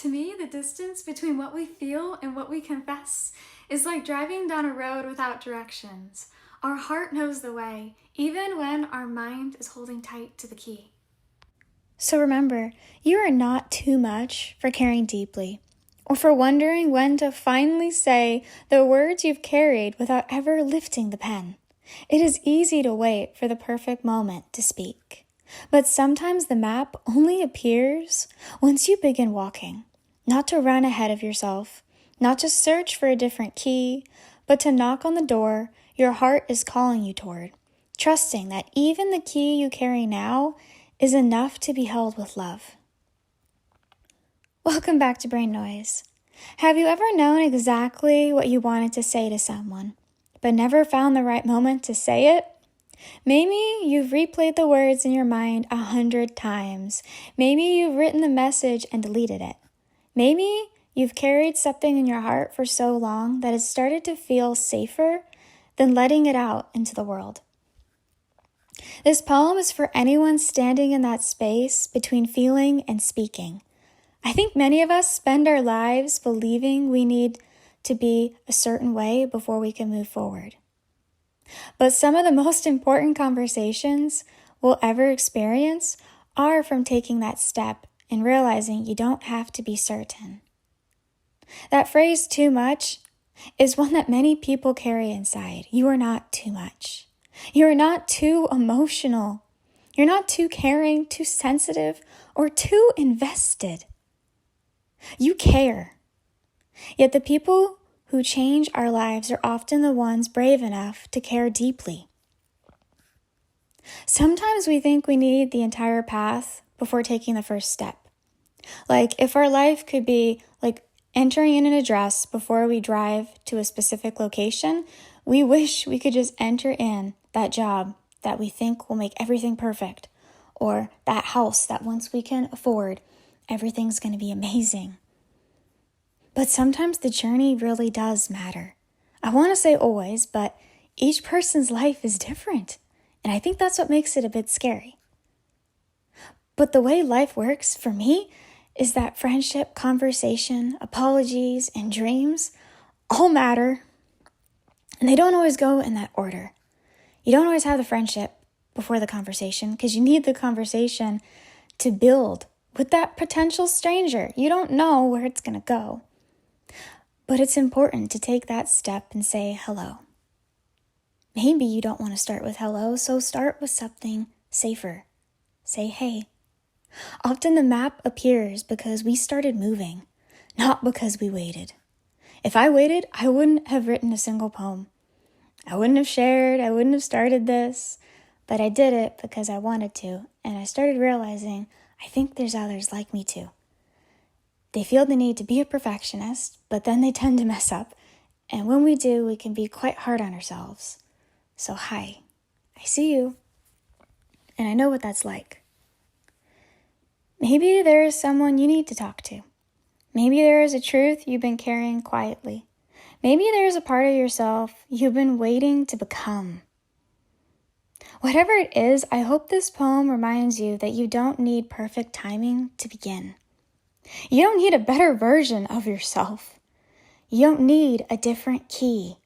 To me, the distance between what we feel and what we confess is like driving down a road without directions. Our heart knows the way, even when our mind is holding tight to the key. So remember, you are not too much for caring deeply, or for wondering when to finally say the words you've carried without ever lifting the pen. It is easy to wait for the perfect moment to speak, but sometimes the map only appears once you begin walking. Not to run ahead of yourself, not to search for a different key, but to knock on the door your heart is calling you toward, trusting that even the key you carry now is enough to be held with love. Welcome back to Brain Noise. Have you ever known exactly what you wanted to say to someone, but never found the right moment to say it? Maybe you've replayed the words in your mind 100 times. Maybe you've written the message and deleted it. Maybe you've carried something in your heart for so long that it started to feel safer than letting it out into the world. This poem is for anyone standing in that space between feeling and speaking. I think many of us spend our lives believing we need to be a certain way before we can move forward. But some of the most important conversations we'll ever experience are from taking that step and realizing you don't have to be certain. That phrase, too much, is one that many people carry inside. You are not too much. You are not too emotional. You're not too caring, too sensitive, or too invested. You care. Yet the people who change our lives are often the ones brave enough to care deeply. Sometimes we think we need the entire path before taking the first step. Like if our life could be like entering in an address before we drive to a specific location, we wish we could just enter in that job that we think will make everything perfect, or that house that once we can afford, everything's going to be amazing. But sometimes the journey really does matter. I want to say always, but each person's life is different, and I think that's what makes it a bit scary. But the way life works for me is that friendship, conversation, apologies, and dreams all matter, and they don't always go in that order. You don't always have the friendship before the conversation because you need the conversation to build with that potential stranger. You don't know where it's going to go. But it's important to take that step and say hello. Maybe you don't want to start with hello, so start with something safer. Say hey. Often the map appears because we started moving, not because we waited. If I waited, I wouldn't have written a single poem. I wouldn't have shared, I wouldn't have started this, but I did it because I wanted to, and I started realizing I think there's others like me too. They feel the need to be a perfectionist, but then they tend to mess up, and when we do, we can be quite hard on ourselves. So hi, I see you, and I know what that's like. Maybe there is someone you need to talk to. Maybe there is a truth you've been carrying quietly. Maybe there is a part of yourself you've been waiting to become. Whatever it is, I hope this poem reminds you that you don't need perfect timing to begin. You don't need a better version of yourself. You don't need a different key.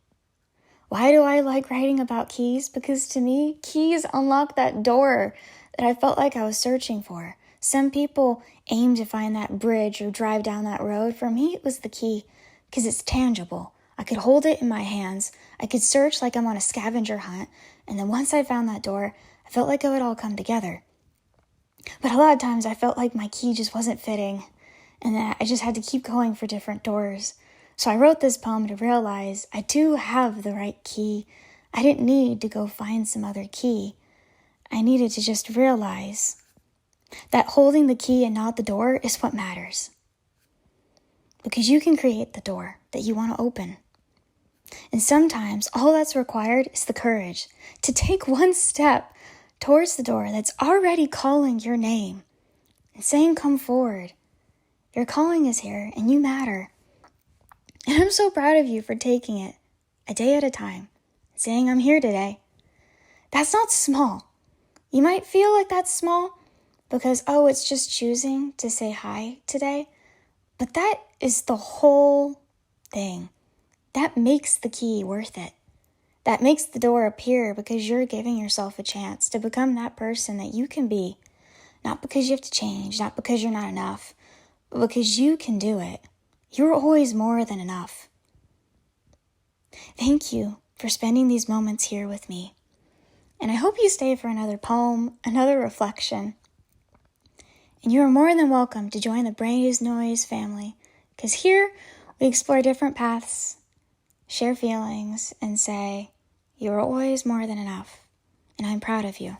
Why do I like writing about keys? Because to me, keys unlock that door that I felt like I was searching for. Some people aim to find that bridge or drive down that road. For me, it was the key because it's tangible. I could hold it in my hands. I could search like I'm on a scavenger hunt. And then once I found that door, I felt like it would all come together. But a lot of times I felt like my key just wasn't fitting. And then I just had to keep going for different doors. So I wrote this poem to realize I do have the right key. I didn't need to go find some other key. I needed to just realize that holding the key and not the door is what matters. Because you can create the door that you want to open. And sometimes all that's required is the courage to take one step towards the door that's already calling your name and saying, come forward. Your calling is here and you matter. And I'm so proud of you for taking it a day at a time, saying, I'm here today. That's not small. You might feel like that's small because, it's just choosing to say hi today. But that is the whole thing. That makes the key worth it. That makes the door appear because you're giving yourself a chance to become that person that you can be. Not because you have to change, not because you're not enough, but because you can do it. You're always more than enough. Thank you for spending these moments here with me. And I hope you stay for another poem, another reflection. And you are more than welcome to join the Brain is Noise family, because here we explore different paths, share feelings, and say, you're always more than enough, and I'm proud of you.